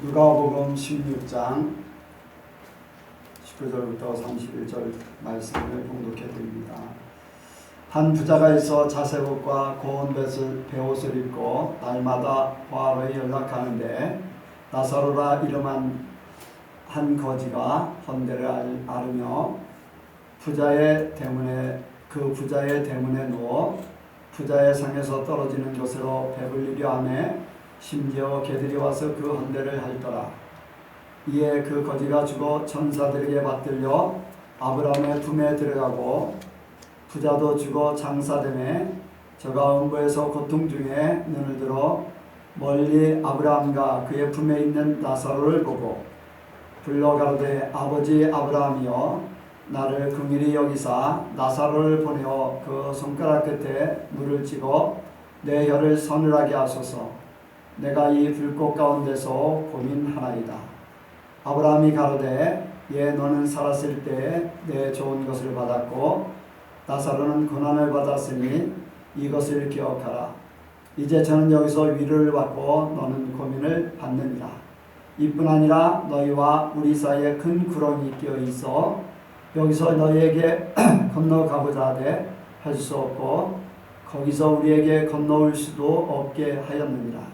누가복음 16장 19절부터 31절 말씀을 봉독해 드립니다. 한 부자가 있어 자색옷과 고운 베옷을 입고 날마다 포로에 연락하는데 나사로라 이름한 한 거지가 헌데를 앓으며 그 부자의 대문에 누워 부자의 상에서 떨어지는 것으로 배불리려 하며 심지어 개들이 와서 그 헌데를 핥더라. 이에 그 거지가 죽어 천사들에게 받들려 아브라함의 품에 들어가고 부자도 죽어 장사되매 저가 음부에서 고통 중에 눈을 들어 멀리 아브라함과 그의 품에 있는 나사로를 보고 불러 가로되 아버지 아브라함이여 나를 긍휼히 여기사 나사로를 보내어 그 손가락 끝에 물을 찍어 내 혀를 서늘하게 하소서. 내가 이 불꽃 가운데서 고민하나이다. 아브라함이 가로되 예 너는 살았을 때 내 좋은 것을 받았고 나사로는 고난을 받았으니 이것을 기억하라. 이제 저는 여기서 위로를 받고 너는 고민을 받느니라. 이뿐 아니라 너희와 우리 사이에 큰 구렁이 끼어 있어 여기서 너희에게 건너가고자 하되 할 수 없고 거기서 우리에게 건너올 수도 없게 하였느니라.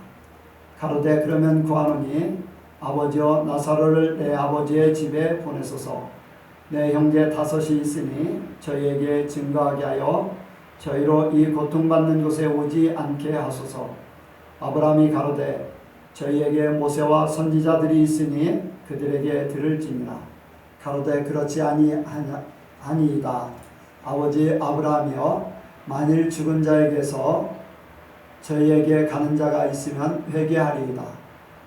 가로되 그러면 구하노니 아버지여 나사로를 내 아버지의 집에 보내소서. 내 형제 5이 있으니 저희에게 증거하게 하여 저희로 이 고통받는 곳에 오지 않게 하소서. 아브라함이 가로되 저희에게 모세와 선지자들이 있으니 그들에게 들을지니라. 가로되 그렇지 아니이다. 아버지 아브라함이여 만일 죽은 자에게서 저희에게 가는 자가 있으면 회개하리이다.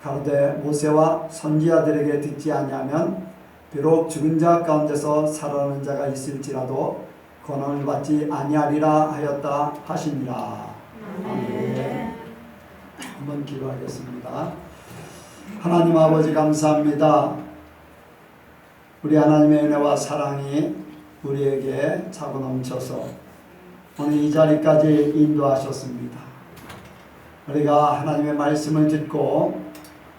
가로되 모세와 선지자들에게 듣지 아니하면 비록 죽은 자 가운데서 살아나는 자가 있을지라도 권한을 받지 아니하리라 하였다 하시니라. 아멘. 한번 기도하겠습니다. 하나님 아버지 감사합니다. 우리 하나님의 은혜와 사랑이 우리에게 차고 넘쳐서 오늘 이 자리까지 인도하셨습니다. 우리가 하나님의 말씀을 듣고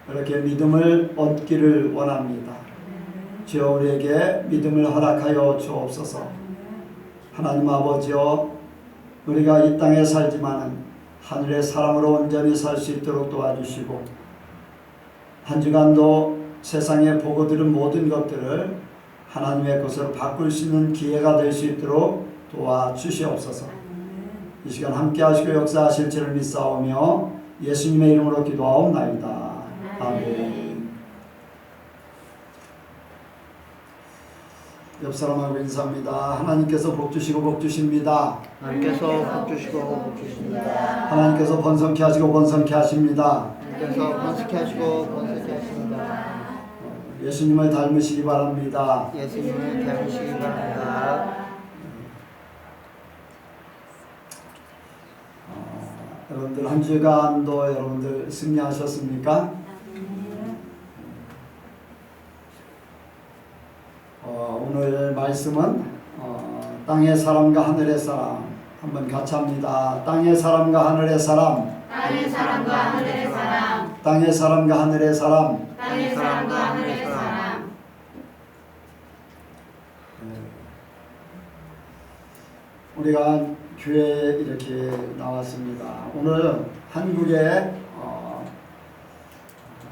이렇게 믿음을 얻기를 원합니다. 주여 우리에게 믿음을 허락하여 주옵소서. 하나님 아버지여 우리가 이 땅에 살지만은 하늘의 사람으로 온전히 살 수 있도록 도와주시고 한 주간도 세상에 보고 들은 모든 것들을 하나님의 것으로 바꿀 수 있는 기회가 될 수 있도록 도와주시옵소서. 이 시간 함께 하시고 역사하실 줄을 믿사오며 예수님의 이름으로 기도하옵나이다. 아멘. 옆 사람하고 인사합니다. 하나님께서 복 주시고 복 주십니다. 하나님께서 복 주시고 복 주십니다. 하나님께서 번성케 하시고 번성케 하십니다. 하나님께서 번성케 하시고 번성케 하십니다. 예수님을 닮으시기 바랍니다. 예수님을 닮으시기 바랍니다. 여러분들 한 주간도 여러분들 승리하셨습니까? 오늘 말씀은 땅의 사람과 하늘의 사람 한번 같이 합니다. 땅의 사람과 하늘의 사람, 땅의 사람과 하늘의 사람, 땅의 사람과 하늘의 사람, 땅의 사람과 하늘의 사람. 우리가 교회에 이렇게 나왔습니다. 오늘 한국의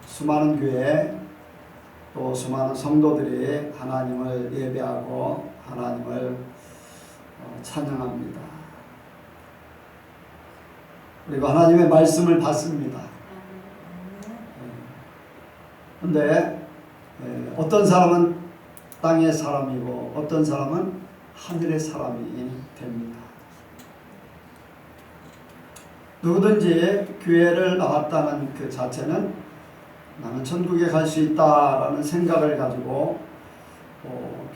수많은 교회 또 수많은 성도들이 하나님을 예배하고 하나님을 찬양합니다. 그리고 하나님의 말씀을 받습니다. 그런데 어떤 사람은 땅의 사람이고 어떤 사람은 하늘의 사람이 됩니다. 누구든지 교회를 나왔다는 그 자체는 나는 천국에 갈 수 있다라는 생각을 가지고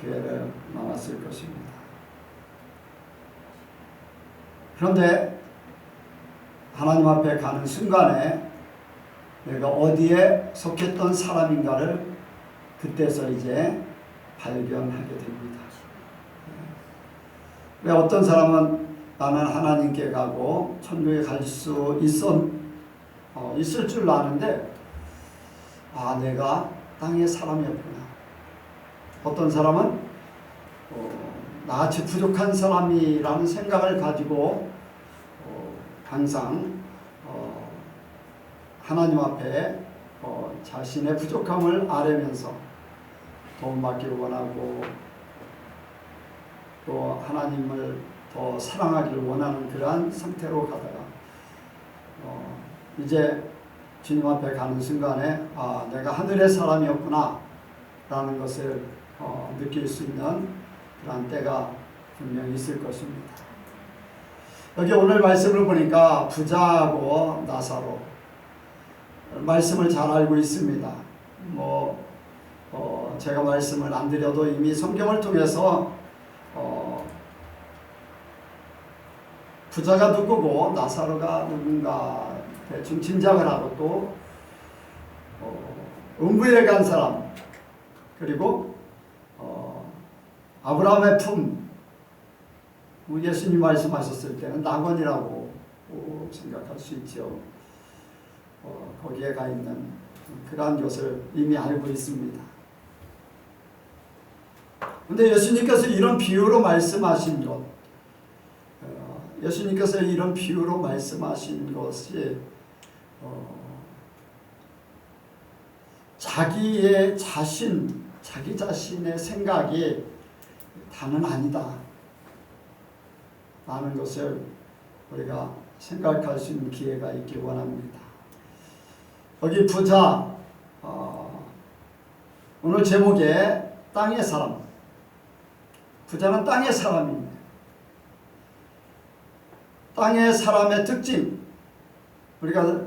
교회를 나왔을 것입니다. 그런데 하나님 앞에 가는 순간에 내가 어디에 속했던 사람인가를 그때서 이제 발견하게 됩니다. 왜 어떤 사람은 나는 하나님께 가고 천국에 갈 수 있을 줄 아는데 아, 내가 땅의 사람이었구나. 어떤 사람은 나같이 부족한 사람이라는 생각을 가지고 항상 하나님 앞에 자신의 부족함을 아뢰면서 도움받기를 원하고 또 하나님을 더 사랑하기를 원하는 그러한 상태로 가다가 이제 주님 앞에 가는 순간에 아, 내가 하늘의 사람이었구나 라는 것을 느낄 수 있는 그런 때가 분명히 있을 것입니다. 여기 오늘 말씀을 보니까 부자하고 나사로 말씀을 잘 알고 있습니다. 제가 말씀을 안 드려도 이미 성경을 통해서 부자가 누구고 나사로가 누군가 대충 짐작을 하고 또 음부에 간 사람 그리고 아브라함의 품 예수님 말씀하셨을 때는 낙원이라고 생각할 수 있죠. 거기에 가 있는 그러한 것을 이미 알고 있습니다. 그런데 예수님께서 이런 비유로 말씀하신 것 예수님께서 이런 비유로 말씀하신 것이 자기 자신의 생각이 다는 아니다 라는 것을 우리가 생각할 수 있는 기회가 있기 원합니다. 여기 부자 오늘 제목에 땅의 사람 부자는 땅의 사람입니다. 땅의 사람의 특징 우리가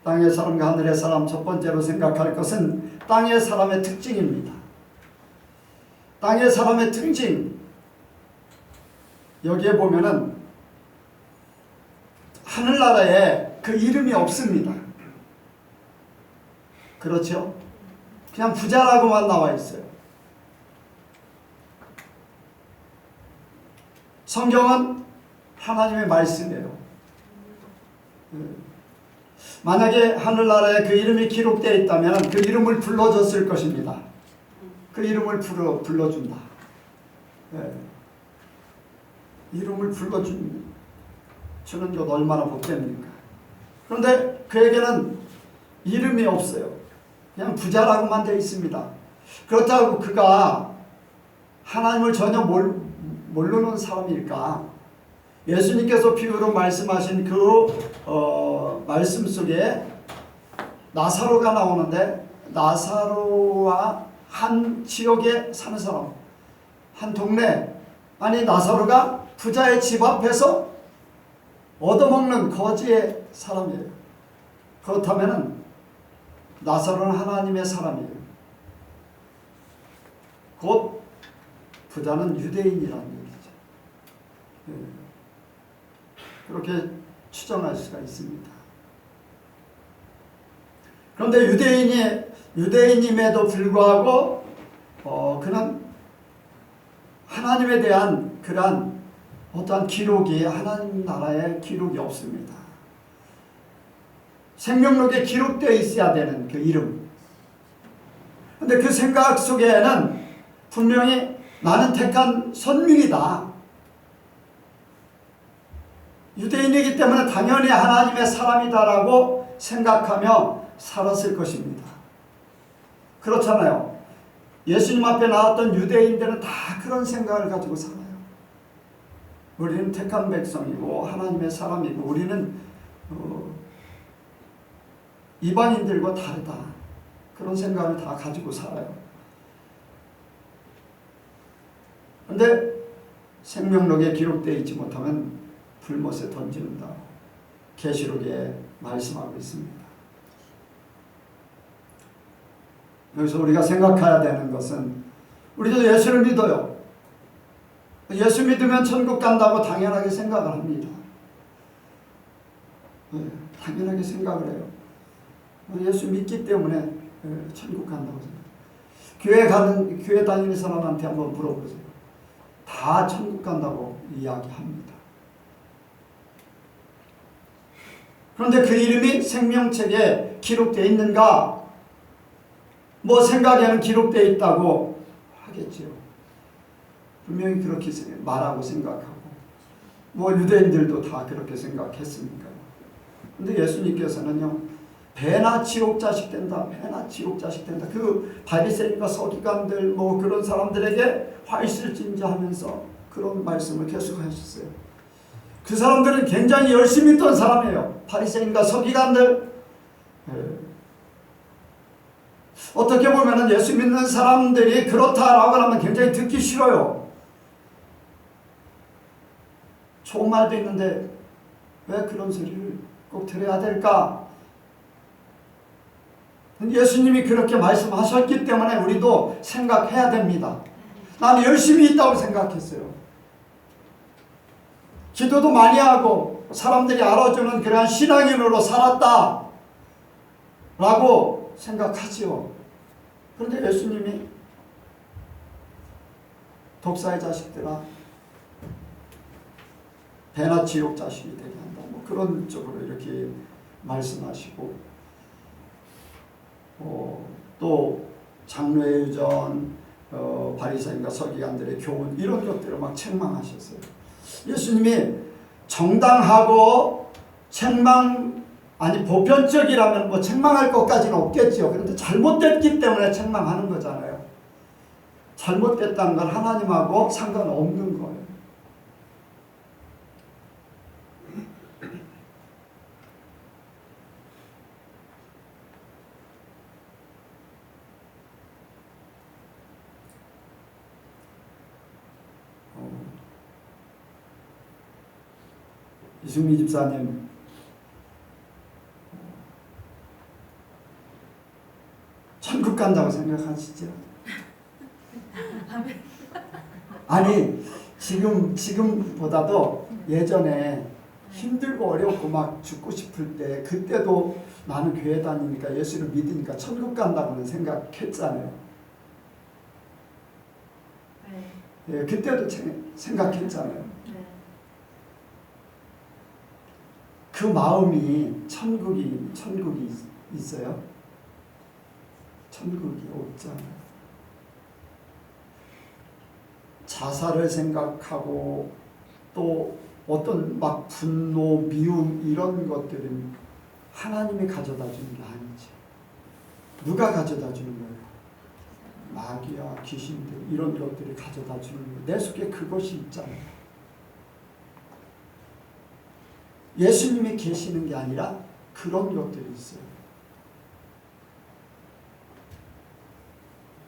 땅의 사람과 하늘의 사람 첫 번째로 생각할 것은 땅의 사람의 특징입니다. 땅의 사람의 특징 여기에 보면은 하늘나라에 그 이름이 없습니다. 그렇죠? 그냥 부자라고만 나와 있어요. 성경은 하나님의 말씀이에요. 만약에 하늘나라에 그 이름이 기록되어 있다면 그 이름을 불러줬을 것입니다. 그 이름을 불러준다. 이름을 불러주는 것 얼마나 복됩니까? 그런데 그에게는 이름이 없어요. 그냥 부자라고만 되어 있습니다. 그렇다고 그가 하나님을 전혀 모르는 사람일까? 예수님께서 비유로 말씀하신 그 말씀 속에 나사로가 나오는데 나사로와 한 지역에 사는 사람, 한 동네 아니 나사로가 부자의 집 앞에서 얻어먹는 거지의 사람이에요. 그렇다면 나사로는 하나님의 사람이에요. 곧 부자는 유대인이라는 얘기죠. 그렇게 추정할 수가 있습니다. 그런데 유대인임에도 불구하고 그는 하나님에 대한 그러한 어떠한 기록이 하나님 나라에 기록이 없습니다. 생명록에 기록되어 있어야 되는 그 이름. 그런데 그 생각 속에는 분명히 나는 택한 선민이다. 유대인이기 때문에 당연히 하나님의 사람이다라고 생각하며 살았을 것입니다. 그렇잖아요. 예수님 앞에 나왔던 유대인들은 다 그런 생각을 가지고 살아요. 우리는 택한 백성이고 하나님의 사람이고 우리는 이방인들과 다르다. 그런 생각을 다 가지고 살아요. 그런데 생명록에 기록되어 있지 못하면 불못에 던지는다. 계시록에 말씀하고 있습니다. 여기서 우리가 생각해야 되는 것은 우리도 예수를 믿어요. 예수 믿으면 천국 간다고 당연하게 생각을 합니다. 당연하게 생각을 해요. 예수 믿기 때문에 천국 간다고 생각해요. 교회 다니는 사람한테 한번 물어보세요. 다 천국 간다고 이야기합니다. 그런데 그 이름이 생명책에 기록되어 있는가? 뭐 생각에는 기록되어 있다고 하겠죠. 분명히 그렇게 말하고 생각하고 뭐 유대인들도 다 그렇게 생각했으니까요. 근데 예수님께서는요, 배나 지옥 자식 된다, 배나 지옥 자식 된다. 그 바리새인과 서기관들 뭐 그런 사람들에게 화 있을진저 하면서 그런 말씀을 계속하셨어요. 그 사람들은 굉장히 열심히 있던 사람이에요. 바리새인과 서기관들. 어떻게 보면 예수 믿는 사람들이 그렇다라고 하면 굉장히 듣기 싫어요. 좋은 말도 있는데 왜 그런 소리를 꼭 들어야 될까? 예수님이 그렇게 말씀하셨기 때문에 우리도 생각해야 됩니다. 나는 열심히 있다고 생각했어요. 기도도 많이 하고 사람들이 알아주는 그러한 신앙인으로 살았다 라고 생각하지요. 그런데 예수님이 독사의 자식들아 배나 지옥 자식이 되게 한다, 뭐 그런 쪽으로 이렇게 말씀하시고, 또 장로의 유전, 바리새인과 서기관들의 교훈 이런 것들을 막 책망하셨어요. 예수님이 정당하고 보편적이라면 뭐 책망할 것까지는 없겠죠. 그런데 잘못됐기 때문에 책망하는 거잖아요. 잘못됐다는 건 하나님하고 상관없는 거예요. 이승미 집사님, 천국 간다고 생각하시죠? 아니, 지금보다도 예전에 힘들고 어렵고 막 죽고 싶을 때, 그때도 나는 교회 다니니까 예수를 믿으니까 천국 간다고는 생각했잖아요. 예, 그때도 생각했잖아요. 그 마음이 천국이 있어요? 천국이 없잖아요. 자살을 생각하고 또 어떤 막 분노, 미움 이런 것들은 하나님이 가져다 주는 게 아니지. 누가 가져다 주는 거예요? 마귀와 귀신들 이런 것들이 가져다 주는 거예요. 내 속에 그것이 있잖아요. 예수님이 계시는 게 아니라 그런 것들이 있어요.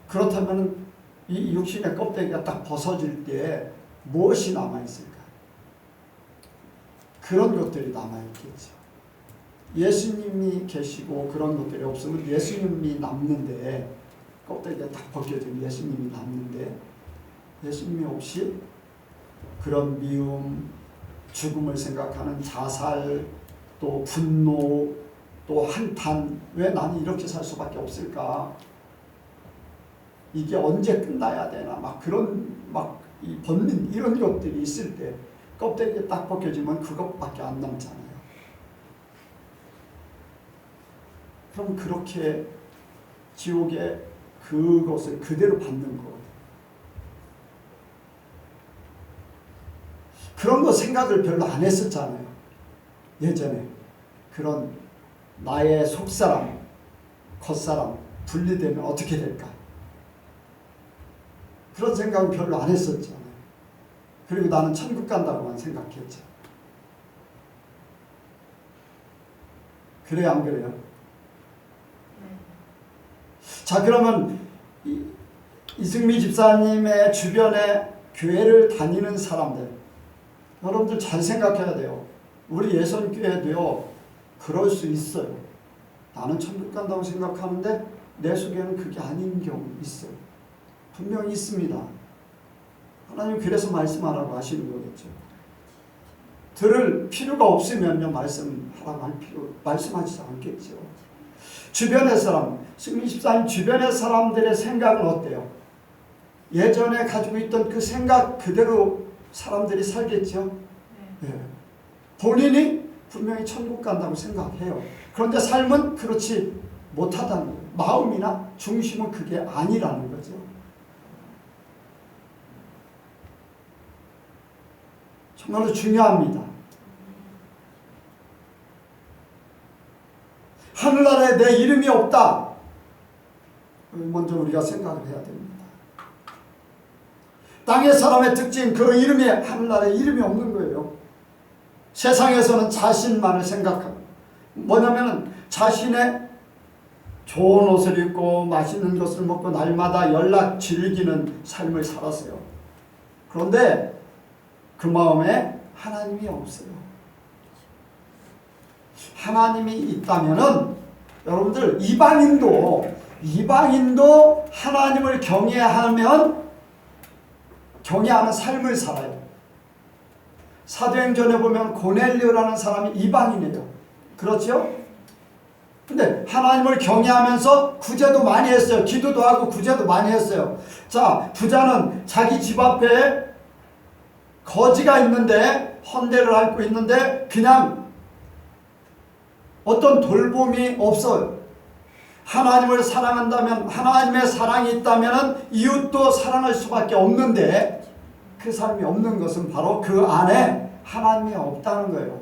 그렇다면 이 육신의 껍데기가 딱 벗어질 때 무엇이 남아있을까? 그런 것들이 남아있겠죠. 예수님이 계시고 그런 것들이 없으면 예수님이 남는데, 껍데기가 딱 벗겨지면 예수님이 남는데, 예수님이 없이 그런 미움, 죽음을 생각하는 자살, 또 분노, 또 한탄, 왜 나는 이렇게 살 수밖에 없을까? 이게 언제 끝나야 되나? 막 그런 이 번민 이런 것들이 있을 때 껍데기 딱 벗겨지면 그것밖에 안 남잖아요. 그럼 그렇게 지옥에 그것을 그대로 받는 것. 그런 거 생각을 별로 안 했었잖아요. 예전에. 그런 나의 속사람, 겉사람 분리되면 어떻게 될까? 그런 생각을 별로 안 했었잖아요. 그리고 나는 천국 간다고만 생각했죠. 그래요, 안 그래요? 자, 그러면 이승미 집사님의 주변에 교회를 다니는 사람들, 여러분들 잘 생각해야 돼요. 우리 예선교회도요, 그럴 수 있어요. 나는 천국 간다고 생각하는데 내 속에는 그게 아닌 경우 있어요. 분명히 있습니다. 하나님 그래서 말씀하라고 하시는 거겠죠. 들을 필요가 없으면요, 말씀하지 않겠죠. 주변의 사람, 승리 집사님 주변의 사람들의 생각은 어때요? 예전에 가지고 있던 그 생각 그대로 사람들이 살겠죠. 네. 본인이 분명히 천국 간다고 생각해요. 그런데 삶은 그렇지 못하다는 거예요. 마음이나 중심은 그게 아니라는 거죠. 정말로 중요합니다. 하늘나라에 내 이름이 없다. 먼저 우리가 생각을 해야 됩니다. 땅의 사람의 특징, 그 이름이 하늘나라에 이름이 없는 거예요. 세상에서는 자신만을 생각하고, 뭐냐면은 자신의 좋은 옷을 입고 맛있는 것을 먹고 날마다 연락 즐기는 삶을 살았어요. 그런데 그 마음에 하나님이 없어요. 하나님이 있다면은 여러분들 이방인도 하나님을 경외하면 경외하는 삶을 살아요. 사도행전에 보면 고넬료라는 사람이 이방인이에요. 그렇죠? 근데 하나님을 경외하면서 구제도 많이 했어요. 기도도 하고 구제도 많이 했어요. 자, 부자는 자기 집 앞에 거지가 있는데, 헌대를 앓고 있는데 그냥 어떤 돌봄이 없어요. 하나님을 사랑한다면, 하나님의 사랑이 있다면 이웃도 사랑할 수밖에 없는데 그 사람이 없는 것은 바로 그 안에 하나님이 없다는 거예요.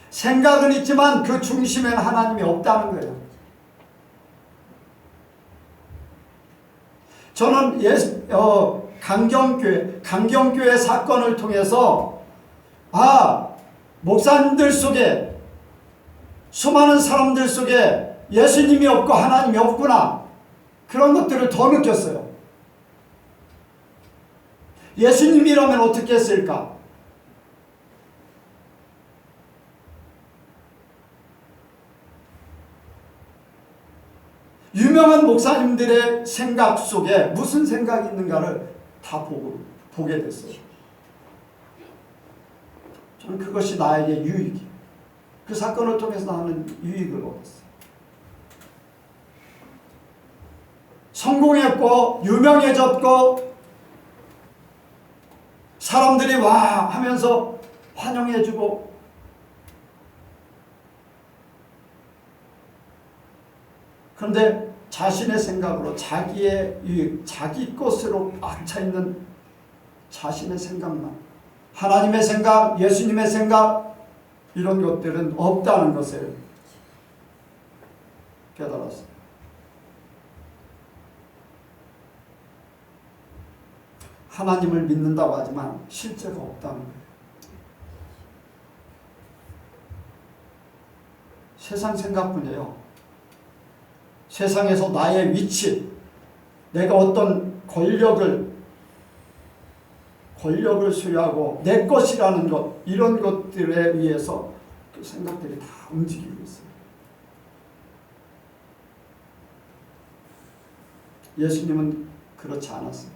생각은 있지만 그 중심에는 하나님이 없다는 거예요. 저는 강경교회 사건을 통해서 목사님들 속에, 수많은 사람들 속에 예수님이 없고 하나님이 없구나, 그런 것들을 더 느꼈어요. 예수님이라면 어떻게 했을까? 유명한 목사님들의 생각 속에 무슨 생각이 있는가를 다 보게 됐어요. 저는 그것이 나에게 유익이에요. 그 사건을 통해서 나는 유익을 얻었어요. 성공했고 유명해졌고 사람들이 와 하면서 환영해주고, 그런데 자신의 생각으로 자기의 유익, 자기 것으로 꽉차있는 자신의 생각만, 하나님의 생각, 예수님의 생각, 이런 것들은 없다는 것을 깨달았어요. 하나님을 믿는다고 하지만 실제가 없다는 거예요. 세상 생각뿐이에요. 세상에서 나의 위치, 내가 어떤 권력을 소유하고 내 것이라는 것, 이런 것들에 의해서 그 생각들이 다 움직이고 있어요. 예수님은 그렇지 않았어요.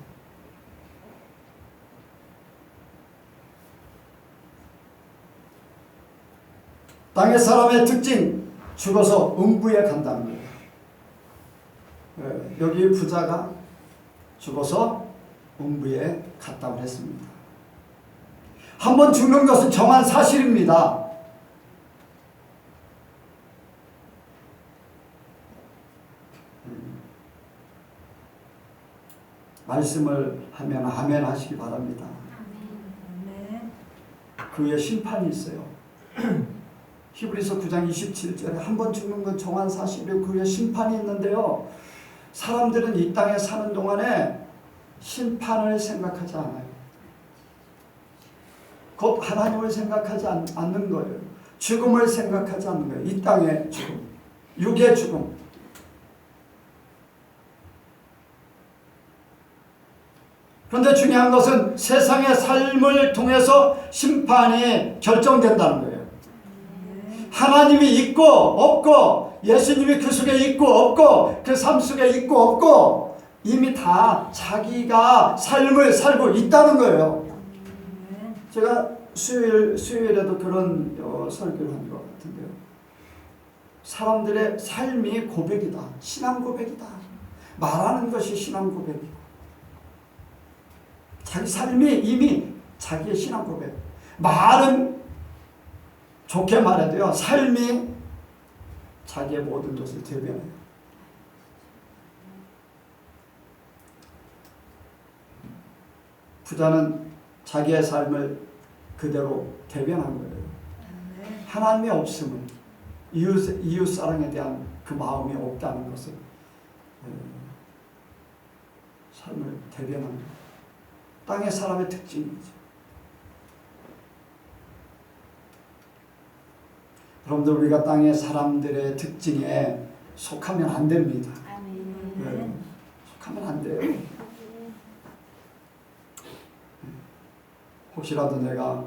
땅의 사람의 특징, 죽어서 음부에 간다는 거예요. 여기 부자가 죽어서 음부에 갔다고 했습니다. 한번 죽는 것은 정한 사실입니다. 말씀을 하면 아멘 하시기 바랍니다. 그의 심판이 있어요. 히브리서 9장 27절에 한번 죽는 건 정한 사실이고 그의 심판이 있는데요, 사람들은 이 땅에 사는 동안에 심판을 생각하지 않아요. 곧 하나님을 생각하지 않는 거예요. 죽음을 생각하지 않는 거예요. 이 땅의 죽음, 육의 죽음. 그런데 중요한 것은 세상의 삶을 통해서 심판이 결정된다는 거예요. 하나님이 있고 없고, 예수님이 그 속에 있고 없고, 그 삶 속에 있고 없고, 이미 다 자기가 삶을 살고 있다는 거예요. 제가 수요일에도 그런 설교를 한 것 같은데요. 사람들의 삶이 고백이다. 신앙 고백이다. 말하는 것이 신앙 고백이고, 자기 삶이 이미 자기의 신앙 고백. 말은 좋게 말해도요, 삶이 자기의 모든 것을 대변해요. 부자는 자기의 삶을 그대로 대변한 거예요. 하나님이 없으면 이웃 사랑에 대한 그 마음이 없다는 것을 삶을 대변한 거예요. 땅의 사람의 특징이죠. 여러분들 우리가 땅의 사람들의 특징에 속하면 안 됩니다. 네, 속하면 안 돼요. 혹시라도 내가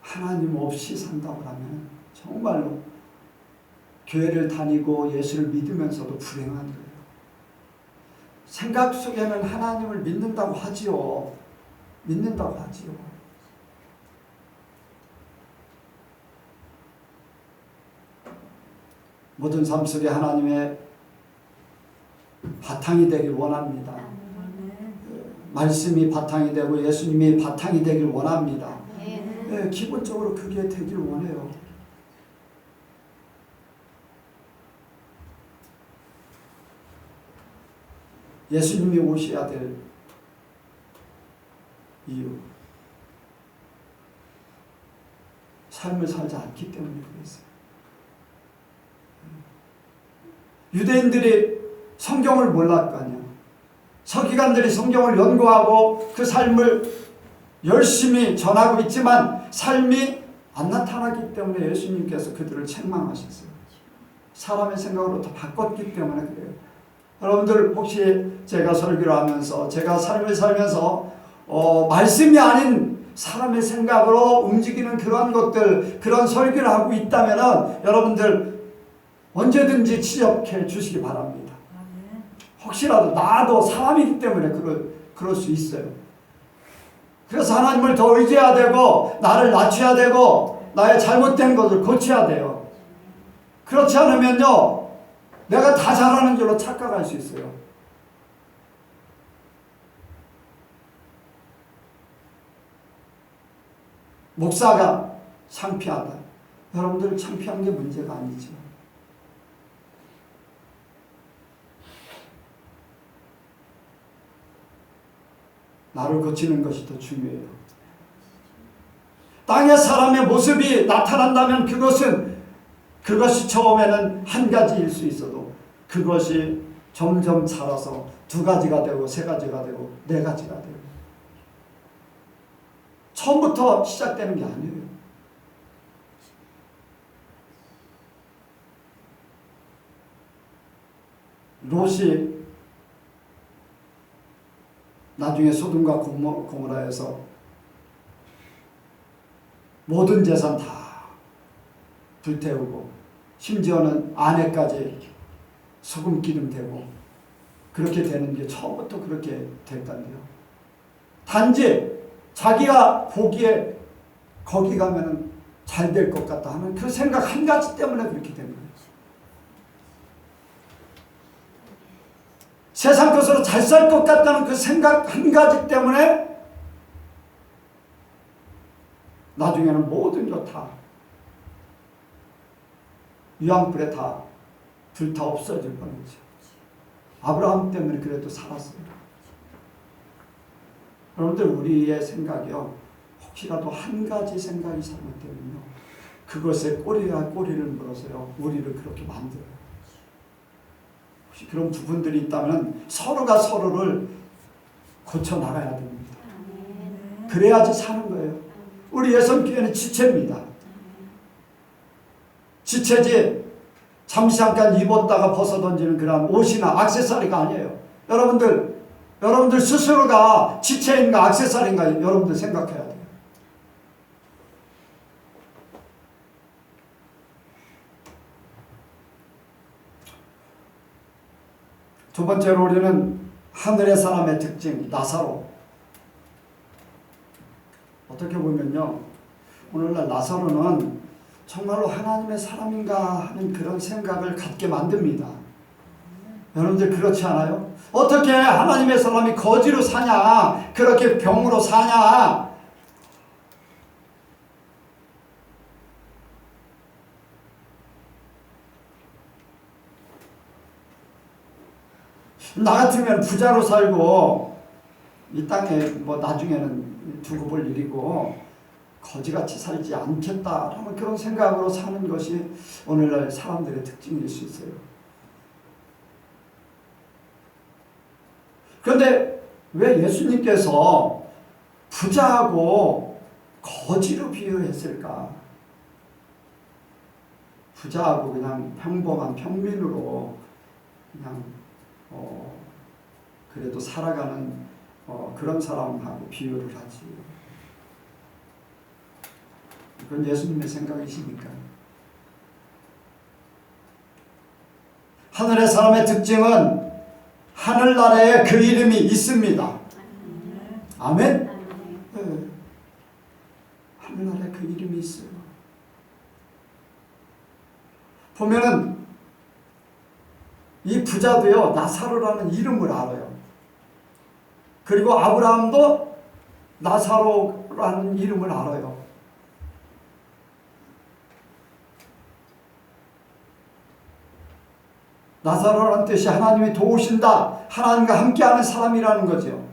하나님 없이 산다고 하면 정말로 교회를 다니고 예수를 믿으면서도 불행한 거예요. 생각 속에는 하나님을 믿는다고 하지요. 믿는다고 하지요. 모든 삶 속에 하나님의 바탕이 되길 원합니다. 말씀이 바탕이 되고 예수님이 바탕이 되길 원합니다. 네, 기본적으로 그게 되길 원해요. 예수님이 오셔야 될 이유, 삶을 살지 않기 때문에 그랬어요. 유대인들이 성경을 몰랐거든요. 서기관들이 성경을 연구하고 그 삶을 열심히 전하고 있지만 삶이 안 나타나기 때문에 예수님께서 그들을 책망하셨어요. 사람의 생각으로 더 바꿨기 때문에 그래요. 여러분들 혹시 제가 설교를 하면서 제가 삶을 살면서 말씀이 아닌 사람의 생각으로 움직이는 그런 것들, 그런 설교를 하고 있다면 여러분들 언제든지 지적해 주시기 바랍니다. 혹시라도 나도 사람이기 때문에 그럴 수 있어요. 그래서 하나님을 더 의지해야 되고 나를 낮춰야 되고 나의 잘못된 것을 고쳐야 돼요. 그렇지 않으면요 내가 다 잘하는 줄로 착각할 수 있어요. 목사가 창피하다. 여러분들 창피한 게 문제가 아니죠. 나를 고치는 것이 더 중요해요. 땅의 사람의 모습이 나타난다면 그것이 처음에는 한 가지일 수 있어도 그것이 점점 자라서 두 가지가 되고 세 가지가 되고 네 가지가 되고 처음부터 시작되는 게 아니에요. 롯이 나중에 소돔과 고모라에서 모든 재산 다 불태우고 심지어는 아내까지 소금 기름 대고 그렇게 되는 게 처음부터 그렇게 됐단데요. 단지 자기가 보기에 거기 가면은 잘 될 것 같다 하는 그 생각 한 가지 때문에 그렇게 된 거예요. 세상 것으로 잘 살 것 같다는 그 생각 한 가지 때문에 나중에는 모든 것 다 유황불에 다 불타 없어질 뻔했죠. 아브라함 때문에 그래도 살았어요. 여러분들 우리의 생각이요. 혹시라도 한 가지 생각이 잘못되면요. 그것에 꼬리를 물어서요. 우리를 그렇게 만들어요. 혹시 그런 부분들이 있다면 서로가 서로를 고쳐나가야 됩니다. 그래야지 사는 거예요. 우리 예선교회는 지체입니다. 지체지 잠시 잠깐 입었다가 벗어던지는 그런 옷이나 액세서리가 아니에요. 여러분들 스스로가 지체인가 액세서리인가 여러분들 생각해야 돼요. 두 번째로 우리는 하늘의 사람의 특징, 나사로. 어떻게 보면요. 오늘날 나사로는 정말로 하나님의 사람인가 하는 그런 생각을 갖게 만듭니다. 여러분들 그렇지 않아요? 어떻게 하나님의 사람이 거지로 사냐? 그렇게 병으로 사냐? 나 같으면 부자로 살고 이 땅에 뭐 나중에는 두고 볼 일이고 거지같이 살지 않겠다라는 그런 생각으로 사는 것이 오늘날 사람들의 특징일 수 있어요. 그런데 왜 예수님께서 부자하고 거지로 비유했을까? 부자하고 그냥 평범한 평민으로 그냥 그래도 살아가는 그런 사람하고 비유를 하지. 그건 예수님의 생각이시니까. 하늘의 사람의 특징은 하늘나라에 그 이름이 있습니다. 아멘? 네. 하늘나라에 그 이름이 있어요. 보면은 이 부자도요, 나사로라는 이름을 알아요. 그리고 아브라함도 나사로라는 이름을 알아요. 나사로라는 뜻이 하나님이 도우신다, 하나님과 함께하는 사람이라는 거죠.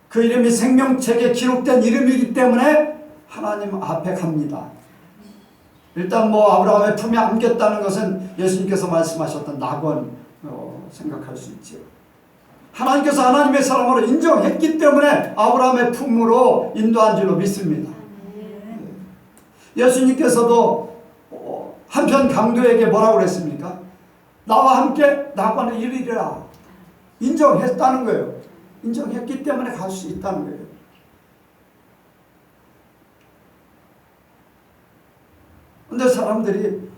그 이름이 생명책에 기록된 이름이기 때문에 하나님 앞에 갑니다. 일단 뭐 아브라함의 품에 안겼다는 것은 예수님께서 말씀하셨던 낙원 생각할 수 있죠. 하나님께서 하나님의 사람으로 인정했기 때문에 아브라함의 품으로 인도한 줄로 믿습니다. 예수님께서도 한편 강도에게 뭐라고 그랬습니까? 나와 함께 낙원에 이르리라. 인정했다는 거예요. 인정했기 때문에 갈 수 있다는 거예요. 근데 사람들이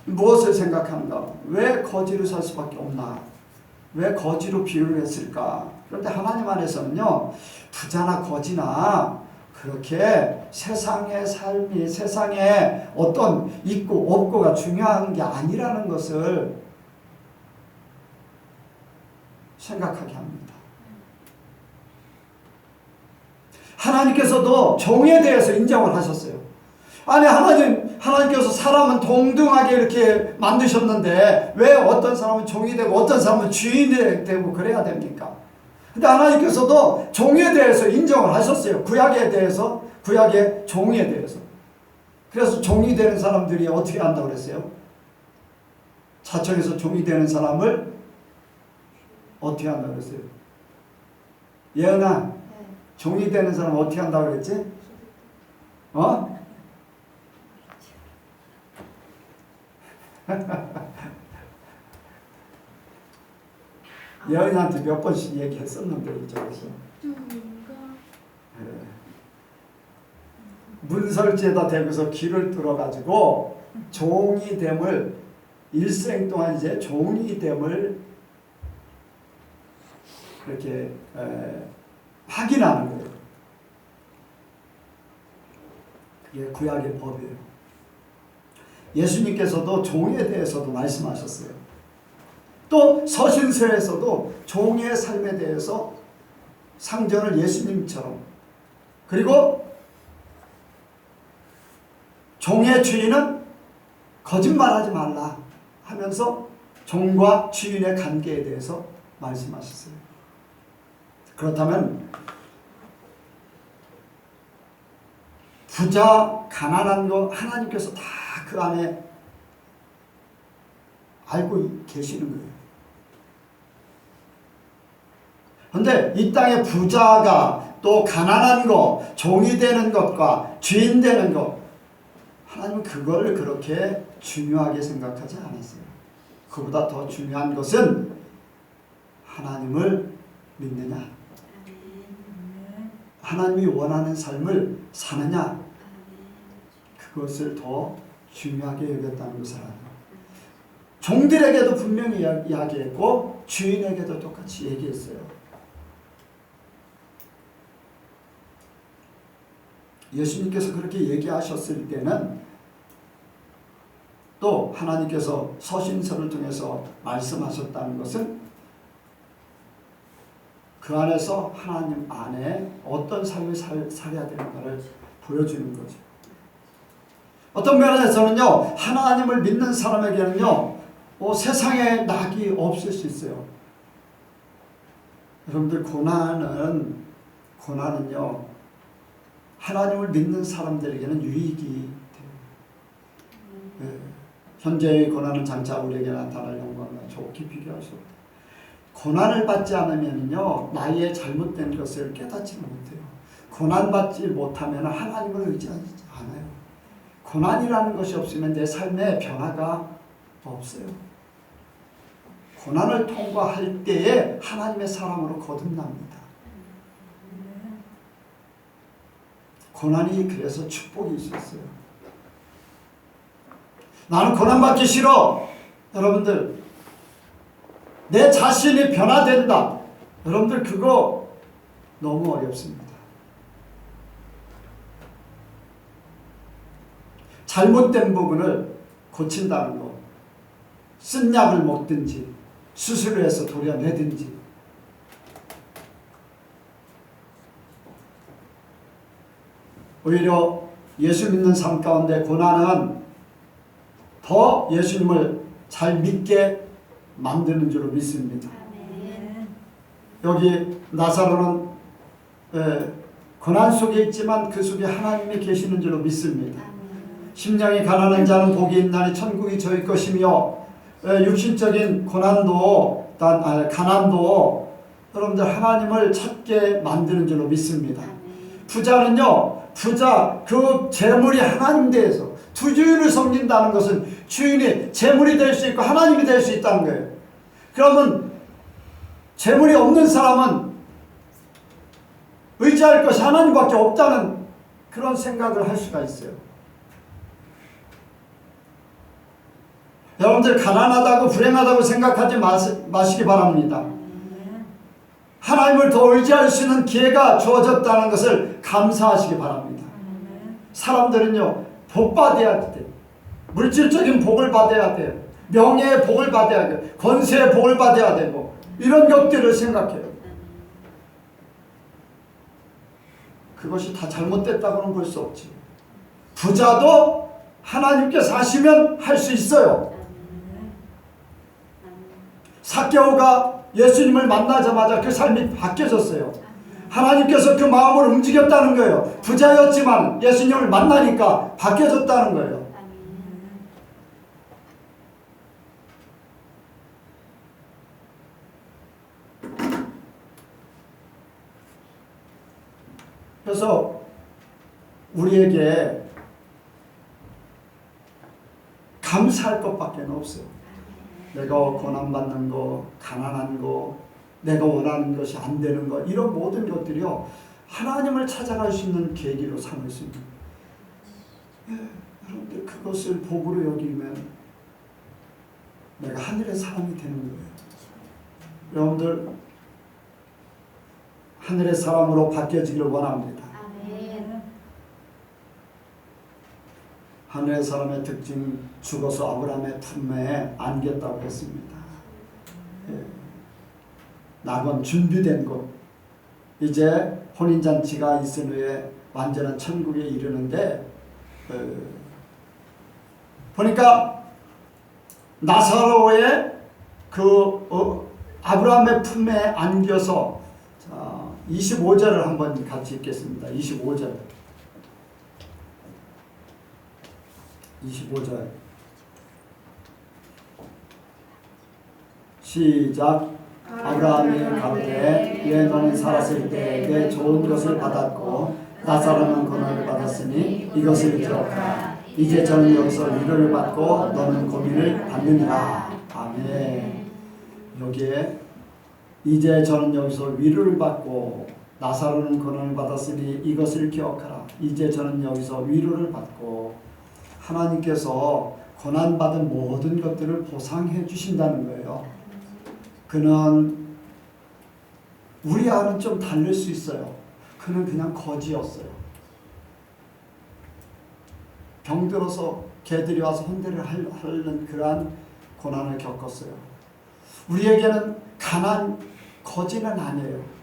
무엇을 생각하는가? 왜 거지로 살 수밖에 없나? 왜 거지로 비유를 했을까? 그런데 하나님 안에서는요, 부자나 거지나 그렇게 세상의 삶이, 세상에 어떤 있고 없고가 중요한 게 아니라는 것을 생각하게 합니다. 하나님께서도 종에 대해서 인정을 하셨어요. 아니, 하나님께서 사람은 동등하게 이렇게 만드셨는데 왜 어떤 사람은 종이 되고 어떤 사람은 주인이 되고 그래야 됩니까? 근데 하나님께서도 종에 대해서 인정을 하셨어요. 구약에 대해서, 구약의 종에 대해서. 그래서 종이 되는 사람들이 어떻게 한다고 그랬어요? 자청에서 종이 되는 사람을 어떻게 한다고 그랬어요? 예은아, 종이 되는 사람 어떻게 한다고 그랬지? 예은이한테 몇 번씩 얘기했었는데 이쪽에서 문설지에다 대고서 귀를 뚫어가지고 종이 됨을 일생 동안 이제 종이 됨을 그렇게 확인하는 거예요. 그게 구약의 법이에요. 예수님께서도 종에 대해서도 말씀하셨어요. 또 서신서에서도 종의 삶에 대해서 상전을 예수님처럼, 그리고 종의 주인은 거짓말하지 말라 하면서 종과 주인의 관계에 대해서 말씀하셨어요. 그렇다면 부자, 가난한 거 하나님께서 다 그 안에 알고 계시는 거예요. 그런데 이 땅의 부자가 또 가난한 거, 종이 되는 것과 주인 되는 것, 하나님은 그걸 그렇게 중요하게 생각하지 않았어요. 그보다 더 중요한 것은 하나님을 믿느냐, 하나님이 원하는 삶을 사느냐, 그것을 더 중요하게 여겼다는 것을 알아요. 종들에게도 분명히 이야기했고 주인에게도 똑같이 얘기했어요. 예수님께서 그렇게 얘기하셨을 때는 또 하나님께서 서신서를 통해서 말씀하셨다는 것은 그 안에서 하나님 안에 어떤 삶을 살아야 되는가를 보여주는 거죠. 어떤 면에서는요, 하나님을 믿는 사람에게는요, 세상에 낙이 없을 수 있어요. 여러분들 고난은요 하나님을 믿는 사람들에게는 유익이 돼요. 예. 현재의 고난은 장차 우리에게 나타날 영광과 좋게 비교할 수 없다. 고난을 받지 않으면요 나의 잘못된 것을 깨닫지 못해요. 고난받지 못하면 하나님을 의지하지 않아요. 고난이라는 것이 없으면 내 삶에 변화가 없어요. 고난을 통과할 때에 하나님의 사람으로 거듭납니다. 고난이 그래서 축복이 있었어요. 나는 고난받기 싫어. 여러분들 내 자신이 변화된다. 여러분들 그거 너무 어렵습니다. 잘못된 부분을 고친다는 거, 쓴 약을 먹든지 수술을 해서 도려내든지, 오히려 예수 믿는 삶 가운데 고난은 더 예수님을 잘 믿게 만드는 줄로 믿습니다. 여기 나사로는 고난 속에 있지만 그 속에 하나님이 계시는 줄로 믿습니다. 심령이 가난한 자는 복이 있나니 천국이 저희 것이며, 육신적인 고난도 가난도 여러분들 하나님을 찾게 만드는 줄로 믿습니다. 부자는요 그 재물이 하나님 대해서 두 주인을 섬긴다는 것은 주인이 재물이 될 수 있고 하나님이 될 수 있다는 거예요. 그러면 재물이 없는 사람은 의지할 것이 하나님밖에 없다는 그런 생각을 할 수가 있어요. 여러분들 가난하다고 불행하다고 생각하지 마시기 바랍니다. 하나님을 더 의지할 수 있는 기회가 주어졌다는 것을 감사하시기 바랍니다. 사람들은요 복 받아야 돼. 물질적인 복을 받아야 돼요. 명예의 복을 받아야 돼요. 권세의 복을 받아야 되고 이런 것들을 생각해요. 그것이 다 잘못됐다고는 볼 수 없지. 부자도 하나님께서 하시면 할 수 있어요. 삭개오가 예수님을 만나자마자 그 삶이 바뀌어졌어요. 하나님께서 그 마음을 움직였다는 거예요. 부자였지만 예수님을 만나니까 바뀌어졌다는 거예요. 그래서 우리에게 감사할 것밖에 없어요. 내가 고난받는 거, 가난한 거, 내가 원하는 것이 안 되는 거, 이런 모든 것들이요 하나님을 찾아갈 수 있는 계기로 삼을 수 있는, 여러분들 그것을 복으로 여기면 내가 하늘의 사람이 되는 거예요. 여러분들 하늘의 사람으로 바뀌어지기를 원합니다. 하늘의 사람의 특징, 죽어서 아브라함의 품에 안겼다고 했습니다. 낙원 준비된 곳, 이제 혼인잔치가 있은 후에 완전한 천국에 이르는데, 보니까 나사로의 아브라함의 품에 안겨서, 25절을 한번 같이 읽겠습니다. 25절. 시작. 아브라함이 가로되 예 너는 살았을 때 내 좋은 것을 받았고 나사로는 고난을 받았으니 이것을 기억하라. 이제 저는 여기서 위로를 받고 너는 고민을 받느니라. 아멘. 여기에 이제 저는 여기서 위로를 받고 나사로는 고난을 받았으니 이것을 기억하라. 이제 저는 여기서 위로를 받고, 하나님께서 고난받은 모든 것들을 보상해 주신다는 거예요. 그는 우리와는 좀 다를 수 있어요. 그는 그냥 거지였어요. 병들어서 개들이 와서 혼대를 하는 그러한 고난을 겪었어요. 우리에게는 거지는 아니에요.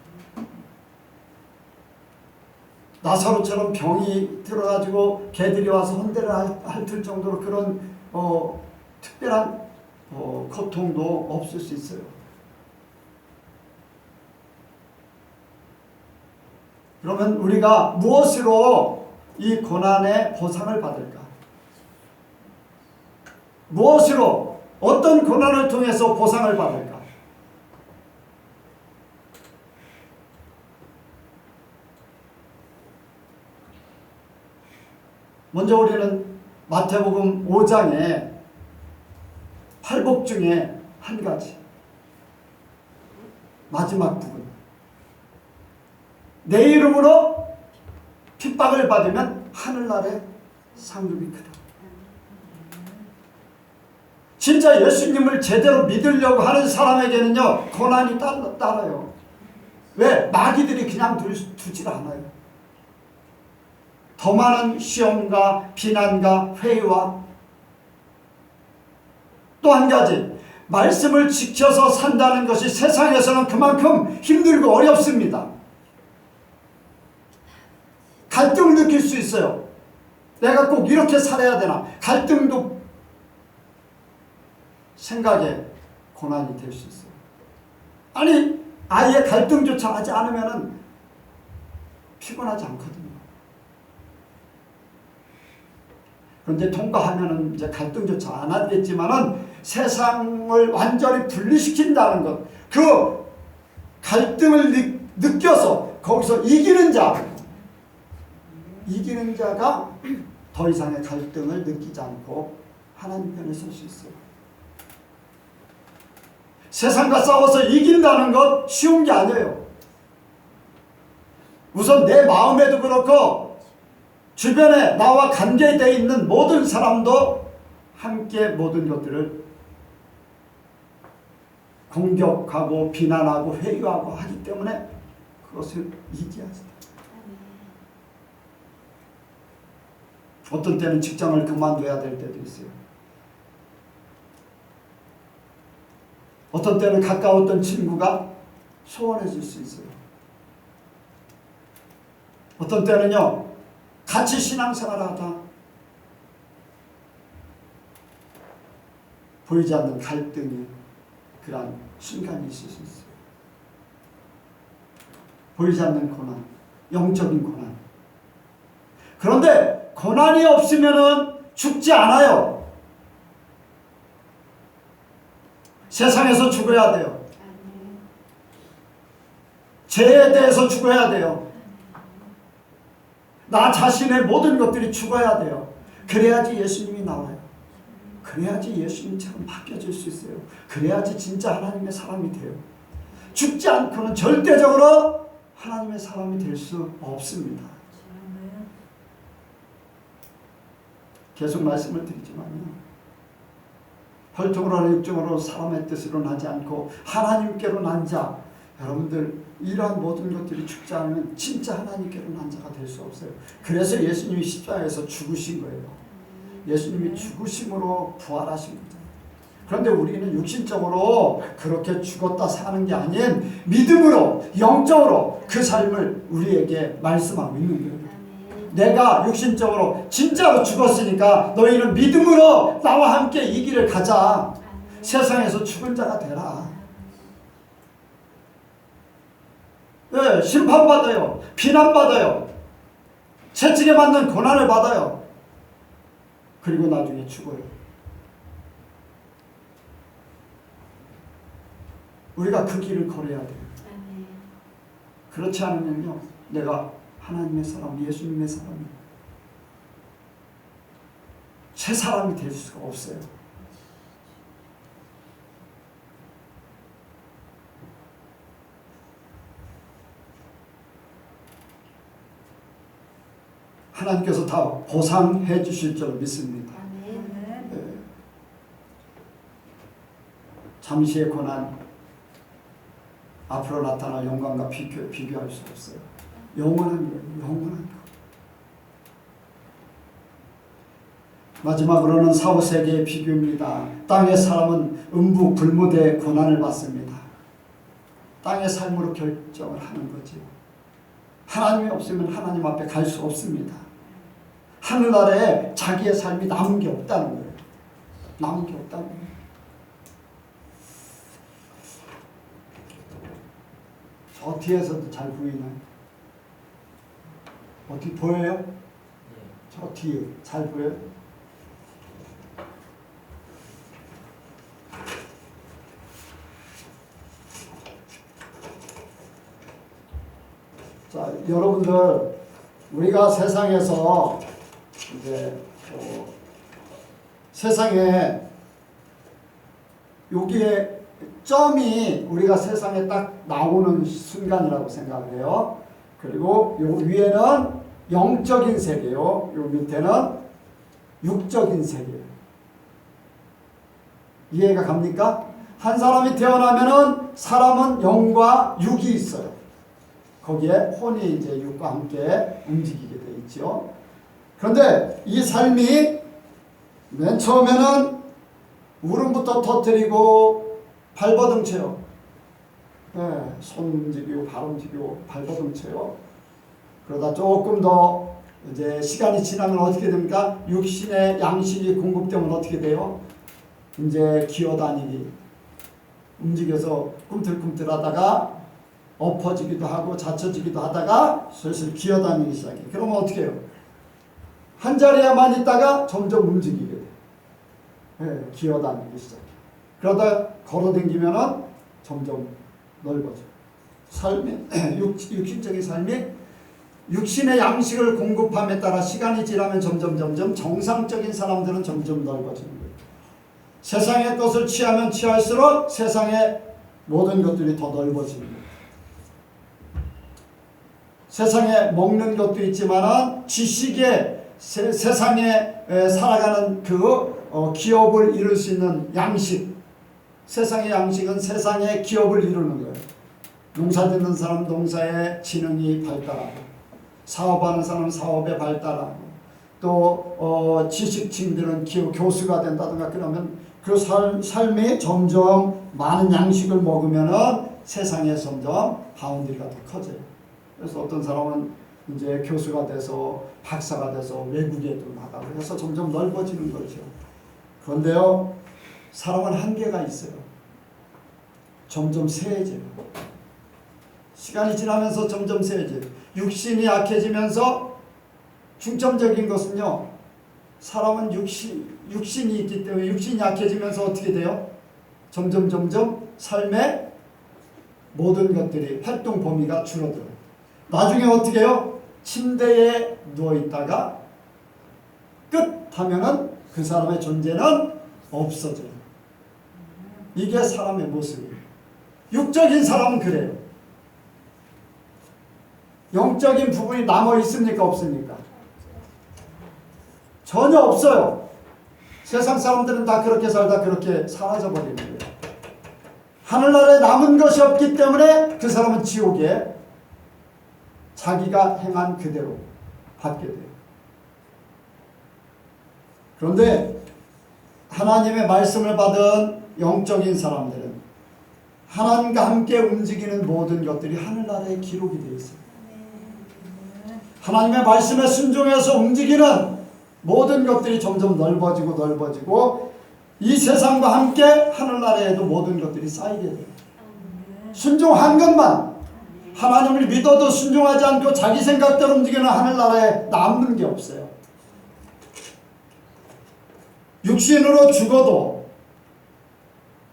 나사로처럼 병이 들어가지고 개들이 와서 혼대를 핥을 정도로 그런 특별한 고통도 없을 수 있어요. 그러면 우리가 무엇으로 이 고난의 보상을 받을까? 무엇으로, 어떤 고난을 통해서 보상을 받을까? 먼저 우리는 마태복음 5장에 팔복 중에 한 가지, 마지막 부분, 내 이름으로 핍박을 받으면 하늘나라의 상급이 크다. 진짜 예수님을 제대로 믿으려고 하는 사람에게는요, 고난이 따라요. 왜? 마귀들이 그냥 두질 않아요. 더 많은 시험과 비난과 회의와, 또 한 가지, 말씀을 지켜서 산다는 것이 세상에서는 그만큼 힘들고 어렵습니다. 갈등을 느낄 수 있어요. 내가 꼭 이렇게 살아야 되나? 갈등도 생각에 고난이 될 수 있어요. 아니, 아예 갈등조차 하지 않으면 피곤하지 않거든요. 그런데 통과하면 이제 갈등조차 안 하겠지만은 세상을 완전히 분리시킨다는 것, 그 갈등을 느껴서 거기서 이기는 자가 더 이상의 갈등을 느끼지 않고 하나님 편에 설 수 있어요. 세상과 싸워서 이긴다는 것 쉬운 게 아니에요. 우선 내 마음에도 그렇고 주변에 나와 관계되어 있는 모든 사람도 함께 모든 것들을 공격하고 비난하고 회유하고 하기 때문에 그것을 이겨야 합니다. 어떤 때는 직장을 그만둬야 될 때도 있어요. 어떤 때는 가까웠던 친구가 소원해질 수 있어요. 어떤 때는요, 같이 신앙생활하다 보이지 않는 갈등이, 그런 순간이 있을 수 있어요. 보이지 않는 고난, 영적인 고난. 그런데 고난이 없으면은 죽지 않아요. 세상에서 죽어야 돼요. 죄에 대해서 죽어야 돼요. 나 자신의 모든 것들이 죽어야 돼요. 그래야지 예수님이 나와요. 그래야지 예수님처럼 바뀌어질 수 있어요. 그래야지 진짜 하나님의 사람이 돼요. 죽지 않고는 절대적으로 하나님의 사람이 될 수 없습니다. 계속 말씀을 드리지만요, 혈통으로나 육정으로 사람의 뜻으로 나지 않고 하나님께로 난 자, 여러분들 이러한 모든 것들이 죽지 않으면 진짜 하나님께로 난 자가 될 수 없어요. 그래서 예수님이 십자가에서 죽으신 거예요. 예수님이 죽으심으로 부활하신 거죠. 그런데 우리는 육신적으로 그렇게 죽었다 사는 게 아닌 믿음으로, 영적으로 그 삶을 우리에게 말씀하고 있는 거예요. 내가 육신적으로 진짜로 죽었으니까 너희는 믿음으로 나와 함께 이 길을 가자. 세상에서 죽은 자가 되라. 네, 심판받아요. 비난받아요. 채찍에 맞는 고난을 받아요. 그리고 나중에 죽어요. 우리가 그 길을 걸어야 돼요. 그렇지 않으면요, 내가 하나님의 사람, 예수님의 사람이, 새 사람이 될 수가 없어요. 하나님께서 다 보상해 주실 줄 믿습니다. 네. 잠시의 고난, 앞으로 나타날 영광과 비교할 수 없어요. 영원한 거예요. 영원한 거. 마지막으로는 사후세계의 비교입니다. 땅의 사람은 음부 불무대의 고난을 받습니다. 땅의 삶으로 결정을 하는 거죠. 하나님이 없으면 하나님 앞에 갈 수 없습니다. 하늘나라에 자기의 삶이 남은 게 없다는 거예요. 남은 게 없다는 거예요. 저 뒤에서도 잘 보이나요? 어떻게 보여요? 저 뒤에 잘 보여요? 자, 여러분들 우리가 세상에서 이제 세상에 여기에 점이 우리가 세상에 딱 나오는 순간이라고 생각을 해요. 그리고 요 위에는 영적인 세계요. 요 밑에는 육적인 세계예요. 이해가 갑니까? 한 사람이 태어나면은 사람은 영과 육이 있어요. 거기에 혼이 이제 육과 함께 움직이게 돼 있죠. 그런데 이 삶이 맨 처음에는 울음부터 터뜨리고 발버둥 쳐요. 네, 손 움직이고 발 움직이고 발버둥 쳐요. 그러다 조금 더 이제 시간이 지나면 어떻게 됩니까? 육신의 양식이 공급되면 어떻게 돼요? 이제 기어다니기, 움직여서 꿈틀꿈틀하다가 엎어지기도 하고 자처지기도 하다가 슬슬 기어다니기 시작해요. 그러면 어떻게 해요? 한 자리에만 있다가 점점 움직이게 돼요. 네, 기어다니기 시작해요. 그러다 걸어다니면은 점점 넓어져요. 삶이 육신적인 삶이 육신의 양식을 공급함에 따라 시간이 지나면 점점 정상적인 사람들은 점점 넓어지는 거예요. 세상의 것을 취하면 취할수록 세상의 모든 것들이 더 넓어지는 거예요. 세상에 먹는 것도 있지만 지식에 세상에 살아가는 그 기업을 이룰 수 있는 양식, 세상의 양식은 세상의 기업을 이루는 거예요. 농사 짓는 사람 농사의 지능이 발달하고, 사업하는 사람은 사업에 발달하고, 또 지식층들은 교수가 된다든가 그러면 그 삶이 점점 많은 양식을 먹으면은 세상에 점점 바운드리가 더 커져요. 그래서 어떤 사람은 이제 교수가 돼서 박사가 돼서 외국에도 나가고 해서 점점 넓어지는 거죠. 그런데요, 사람은 한계가 있어요. 점점 세해져요. 시간이 지나면서 점점 세해져요. 육신이 약해지면서 중점적인 것은요, 사람은 육신이 있기 때문에 육신이 약해지면서 어떻게 돼요? 점점 삶의 모든 것들이 활동 범위가 줄어들어요. 나중에 어떻게 해요? 침대에 누워있다가 끝 하면은 그 사람의 존재는 없어져요. 이게 사람의 모습이에요. 육적인 사람은 그래요. 영적인 부분이 남아 있습니까? 없습니까? 전혀 없어요. 세상 사람들은 다 그렇게 살다 그렇게 사라져 버리는 거예요. 하늘나라에 남은 것이 없기 때문에 그 사람은 지옥에 자기가 행한 그대로 받게 돼요. 그런데 하나님의 말씀을 받은 영적인 사람들은 하나님과 함께 움직이는 모든 것들이 하늘나라에 기록이 되어 있어요. 하나님의 말씀에 순종해서 움직이는 모든 것들이 점점 넓어지고 이 세상과 함께 하늘나라에도 모든 것들이 쌓이게 돼요. 순종한 것만, 하나님을 믿어도 순종하지 않고 자기 생각대로 움직이는 하늘나라에 남는 게 없어요. 육신으로 죽어도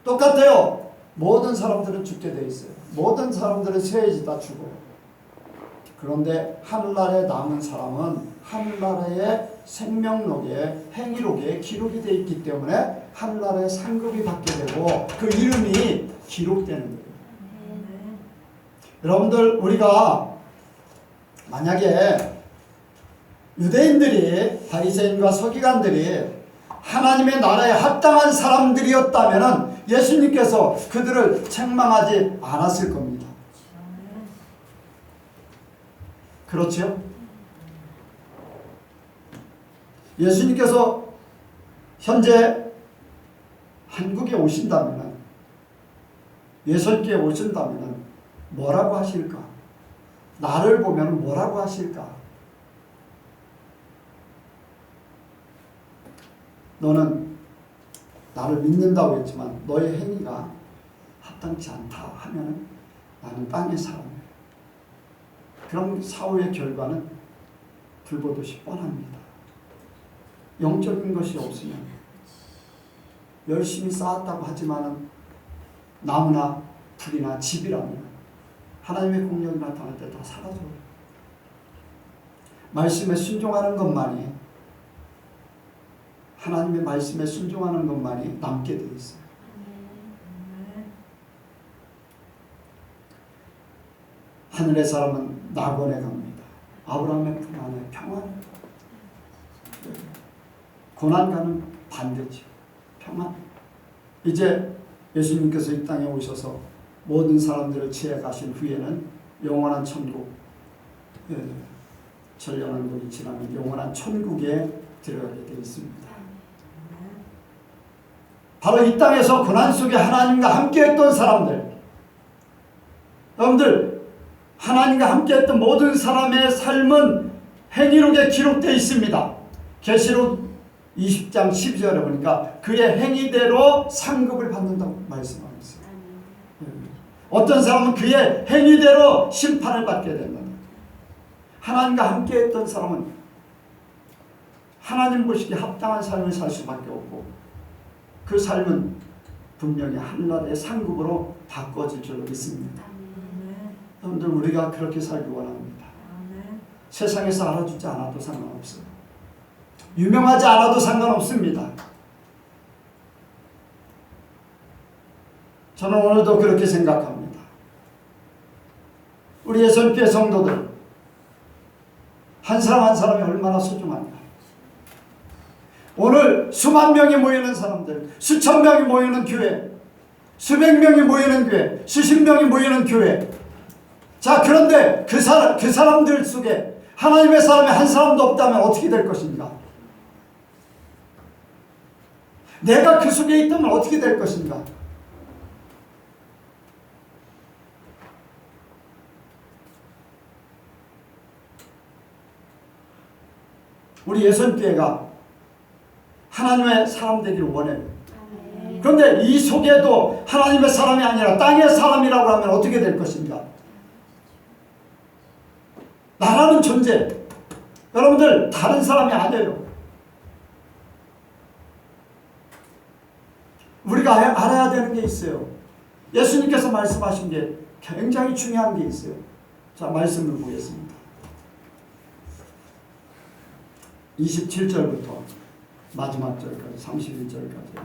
똑같아요. 모든 사람들은 죽게 돼 있어요. 모든 사람들은 세해지다 죽어요. 그런데 하늘나라에 남은 사람은 하늘나라의 생명록에, 행위록에 기록이 되어 있기 때문에 하늘나라에 상급이 받게 되고 그 이름이 기록되는 거예요. 여러분들, 우리가 만약에 유대인들이, 바리새인과 서기관들이 하나님의 나라에 합당한 사람들이었다면 예수님께서 그들을 책망하지 않았을 겁니다. 그렇죠? 예수님께서 현재 한국에 오신다면, 예설교에 오신다면 뭐라고 하실까? 나를 보면 뭐라고 하실까? 너는 나를 믿는다고 했지만 너의 행위가 합당치 않다 하면 나는 땅의 사람이야. 그럼 사후의 결과는 불보듯이 뻔합니다. 영적인 것이 없으면 열심히 쌓았다고 하지만은 나무나 풀이나 집이라면 하나님의 공력이 나타날 때 다 사라져요. 말씀에 순종하는 것만이, 하나님의 말씀에 순종하는 것만이 남게 되어 있어요. 하늘의 사람은 낙원에 갑니다. 아브라함의 품 안에 평안. 고난과는 반대죠. 평안. 이제 예수님께서 이 땅에 오셔서 모든 사람들을 지혜 가신 후에는 영원한 천국, 전령한국이 지나면 영원한 천국에 들어가게 되어 있습니다. 바로 이 땅에서 고난 속에 하나님과 함께했던 사람들, 여러분들 하나님과 함께했던 모든 사람의 삶은 행위록에 기록되어 있습니다. 계시록 20장 12절에 보니까 그의 행위대로 상급을 받는다고 말씀하고 있어요. 어떤 사람은 그의 행위대로 심판을 받게 된다. 하나님과 함께했던 사람은 하나님 보시기에 합당한 삶을 살 수밖에 없고 그 삶은 분명히 하늘나라의 상급으로 바꿔질 줄로 믿습니다. 여러분들 우리가 그렇게 살기 원합니다. 세상에서 알아주지 않아도 상관없어요. 유명하지 않아도 상관없습니다. 저는 오늘도 그렇게 생각합니다. 우리 예선교회 성도들 한 사람 한 사람이 얼마나 소중한가. 오늘 수만 명이 모이는 사람들, 수천 명이 모이는 교회, 수백 명이 모이는 교회, 수십 명이 모이는 교회. 자, 그런데 그 사람들 속에 하나님의 사람이 한 사람도 없다면 어떻게 될 것인가? 내가 그 속에 있다면 어떻게 될 것인가? 우리 예선교회가 하나님의 사람 되기를 원해요. 그런데 이 속에도 하나님의 사람이 아니라 땅의 사람이라고 하면 어떻게 될 것인가? 나라는 존재, 여러분들 다른 사람이 아니에요. 우리가 알아야 되는 게 있어요. 예수님께서 말씀하신 게 굉장히 중요한 게 있어요. 자, 말씀을 보겠습니다. 27절부터 마지막 절까지 31절까지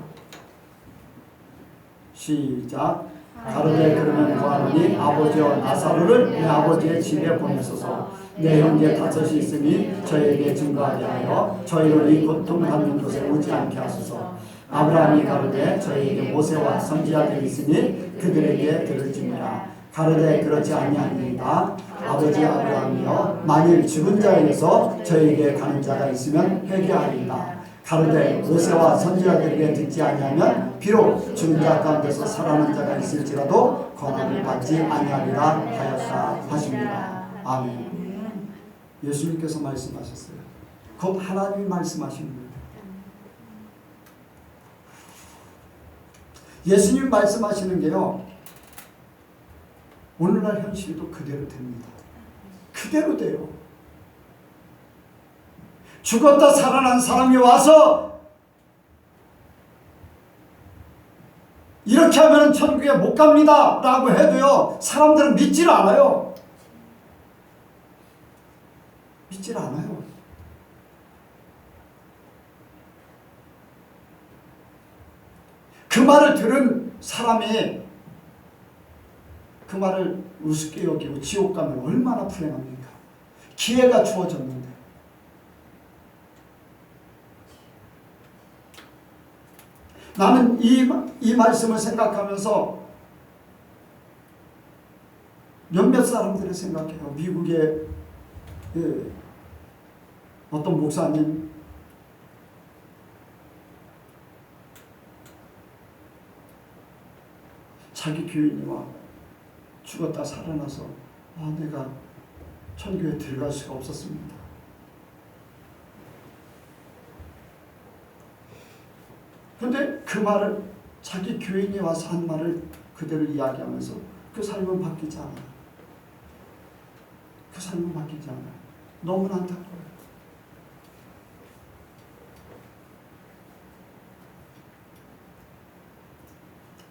시작. 가로되 그러면 구하노니 아버지와 나사로를 내 아버지의 집에 보내소서. 내 형제 다섯이 있으니 저에게 증거하게 하여 저희를 이 고통받는 곳에 오지 않게 하소서. 아브라함이 가로되 저희에게 모세와 선지자들이 있으니 그들에게 들을지니라. 가로되 그렇지 아니하니이다. 아버지 아브라함이여 만일 죽은 자에게서 저희에게 가는 자가 있으면 회개하리이다. 가로되 모세와 선지자들에게 듣지 아니하면 비록 죽은 자 가운데서 살아난 자가 있을지라도 권한을 받지 아니하리라 하였다 하십니다. 아멘. 예수님께서 말씀하셨어요. 곧 하나님이 말씀하시는 거예요. 예수님 말씀하시는 게요, 오늘날 현실도 그대로 됩니다. 그대로 돼요. 죽었다 살아난 사람이 와서 이렇게 하면 천국에 못 갑니다 라고 해도요, 사람들은 믿질 않아요. 믿질 않아요. 그 말을 들은 사람이 그 말을 우습게 여기고 지옥 가면 얼마나 불행합니까? 기회가 주어졌는데. 나는 이 말씀을 생각하면서 몇몇 사람들을 생각해요. 미국의 어떤 목사님, 자기 교인이와 죽었다 살아나서 내가 천국에 들어갈 수가 없었습니다. 그런데 그 말을, 자기 교인이 와서 한 말을 그대로 이야기하면서 그 삶은 바뀌지 않아요. 그 삶은 바뀌지 않아요. 너무나 안타까워요.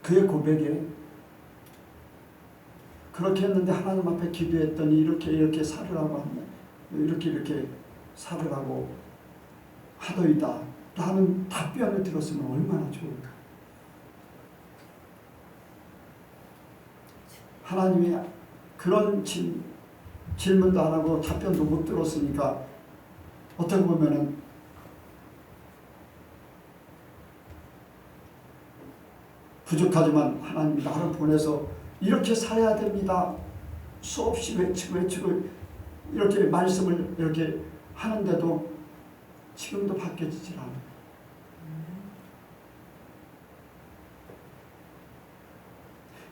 그의 고백에 그렇게 했는데 하나님 앞에 기도했더니 이렇게 살으라고 한다. 이렇게 살으라고 하더이다 라는 답변을 들었으면 얼마나 좋을까. 하나님이 그런 질문도 안 하고 답변도 못 들었으니까 어떻게 보면은 부족하지만 하나님이 나를 보내서 이렇게 살아야 됩니다. 수없이 외치고 이렇게 말씀을 이렇게 하는데도 지금도 바뀌어지질 않아요.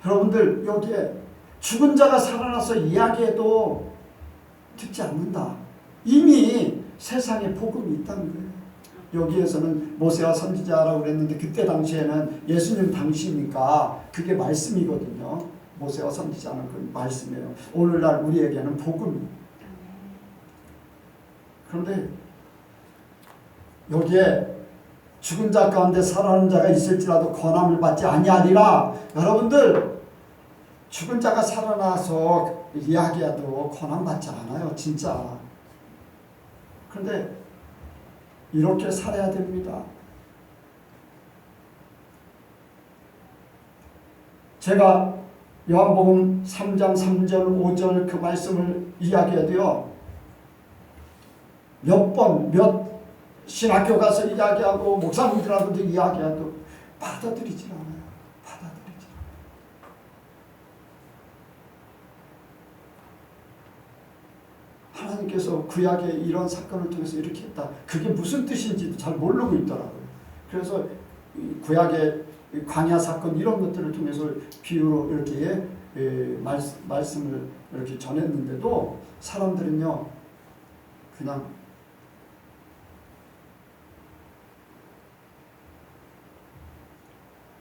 여러분들 여기에 죽은 자가 살아나서 이야기해도 듣지 않는다. 이미 세상에 복음이 있다는 거예요. 여기에서는 모세와 선지자라고 그랬는데 그때 당시에는 예수님 당시니까 그게 말씀이거든요. 모세와 선지자는 그 말씀이에요. 오늘날 우리에게는 복음이에요. 그런데 여기에 죽은 자 가운데 살아나는 자가 있을지라도 권함을 받지 아니하리라. 여러분들 죽은 자가 살아나서 이야기해도 권함 받지 않아요. 진짜. 그런데 이렇게 살아야 됩니다. 제가 요한복음 3장 3절 5절 그 말씀을 이야기해도요. 몇 신학교 가서 이야기하고 목사님들하고도 이야기해도 받아들이지 않아요. 받아들이지 않아요. 하나님께서 구약에 이런 사건을 통해서 이렇게 했다. 그게 무슨 뜻인지도 잘 모르고 있더라고요. 그래서 구약의 광야 사건 이런 것들을 통해서 비유로 이렇게 말씀을 이렇게 전했는데도 사람들은요 그냥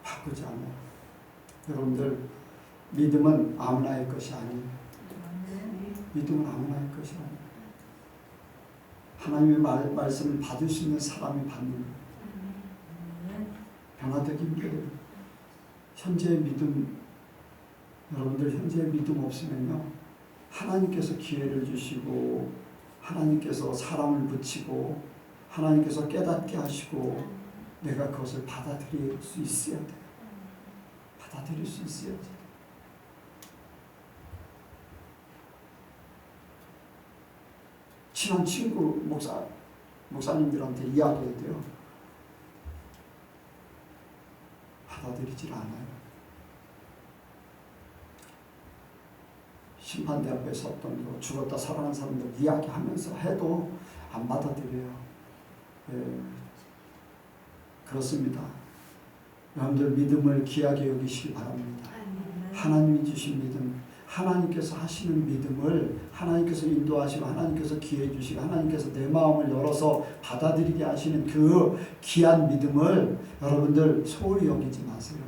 바꾸지 않아요. 여러분들 믿음은 아무나의 것이 아니에요. 믿음은 아무나의 것이 아니에요. 하나님의 말씀을 받을 수 있는 사람이 받는 거예요. 변화되기 힘들어요. 현재의 믿음, 여러분들 현재의 믿음 없으면요 하나님께서 기회를 주시고 하나님께서 사람을 붙이고 하나님께서 깨닫게 하시고 내가 그것을 받아들일 수 있어야 돼요. 받아들일 수 있어야 돼요. 친한 친구 목사님들한테 이야기해도요 받아들이질 않아요. 심판대 앞에 섰던 거 죽었다 살아난 사람들 이야기하면서 해도 안 받아들여요. 그렇습니다. 여러분들 믿음을 귀하게 여기시기 바랍니다. 하나님이 주신 믿음, 하나님께서 하시는 믿음을 하나님께서 인도하시고 하나님께서 기회 주시고 하나님께서 내 마음을 열어서 받아들이게 하시는 그 귀한 믿음을 여러분들 소홀히 여기지 마세요.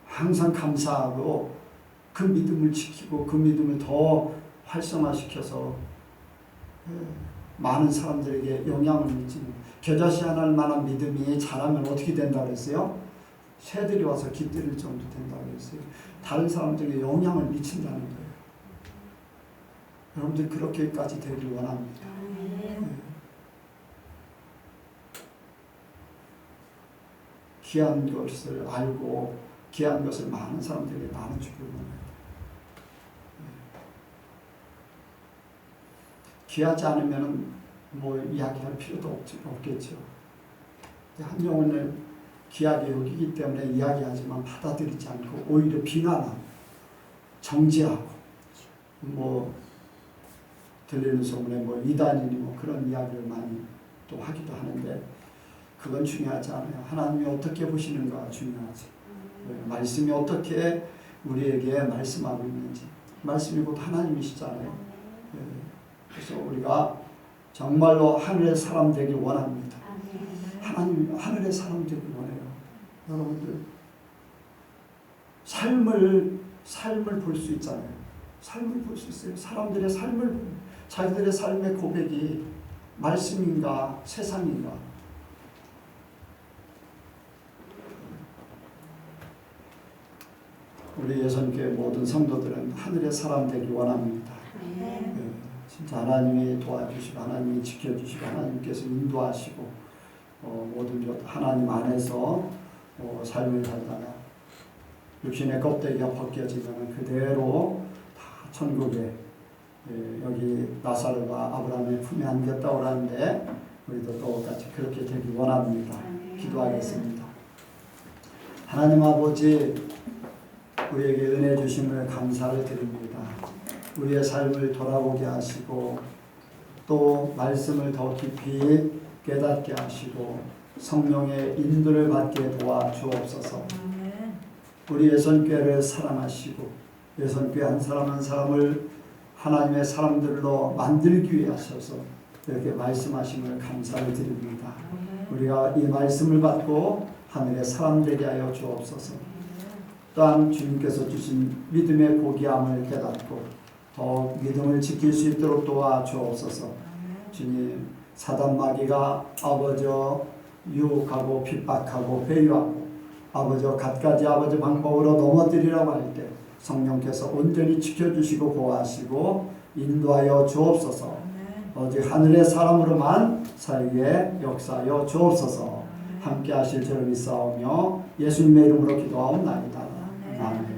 항상 감사하고 그 믿음을 지키고 그 믿음을 더 활성화시켜서 많은 사람들에게 영향을 미치는 겨자씨 하나를 만한 믿음이 자라면 어떻게 된다고 했어요? 새들이 와서 깃들일 정도 된다고 했어요. 다른 사람들에게 영향을 미친다는 거예요. 여러분들 그렇게까지 되길 원합니다. 귀한 것을 알고 귀한 것을 많은 사람들에게 나눠주길 원해요. 귀하지 않으면 뭐 이야기할 필요도 없겠죠. 한 영혼을 귀하게 여기기 때문에 이야기하지만 받아들이지 않고 오히려 비난하고 정죄하고 뭐 들리는 소문에 뭐 이단이니 뭐 그런 이야기를 많이 또 하기도 하는데 그건 중요하지 않아요. 하나님이 어떻게 보시는가 중요하지. 말씀이 어떻게 우리에게 말씀하고 있는지. 말씀이 곧 하나님이시잖아요. 그래서 우리가 정말로 하늘의 사람 되길 원합니다. 하나님 하늘의 사람 되길 원해요. 여러분들 삶을 볼 수 있잖아요. 삶을 볼 수 있어요. 사람들의 삶을 자기들의 삶의 고백이 말씀인가 세상인가? 우리 예선교회 모든 성도들은 하늘의 사람 되기 원합니다. 진짜 하나님이 도와주시고 하나님이 지켜주시고 하나님께서 인도하시고 모든 하나님 안에서 삶을 살다가 육신의 껍데기가 벗겨지면 그대로 다 천국에 여기 나사로가 아브라함의 품에 안겼다고 하는데 우리도 똑같이 그렇게 되기 원합니다. 기도하겠습니다. 하나님 아버지, 우리에게 은혜 주심을 감사를 드립니다. 우리의 삶을 돌아보게 하시고 또 말씀을 더 깊이 깨닫게 하시고 성령의 인도를 받게 도와주옵소서. 우리 예선교회를 사랑하시고 예선교회 한 사람 한 사람을 하나님의 사람들로 만들기 위해 하셔서 이렇게 말씀하심을 감사를 드립니다. 우리가 이 말씀을 받고 하늘의 사람 되게 하여 주옵소서. 또한 주님께서 주신 믿음의 고귀함을 깨닫고 더 믿음을 지킬 수 있도록 도와주옵소서. 주님, 사단 마귀가 아버지 유혹하고 핍박하고 배교하고 아버지 갖가지 아버지 방법으로 넘어뜨리라고 할 때 성령께서 온전히 지켜주시고 보호하시고 인도하여 주옵소서. 오직 하늘의 사람으로만 살게 역사하여 주옵소서. 함께 하실 줄을 믿사오며 예수님의 이름으로 기도하옵나이다. 아멘.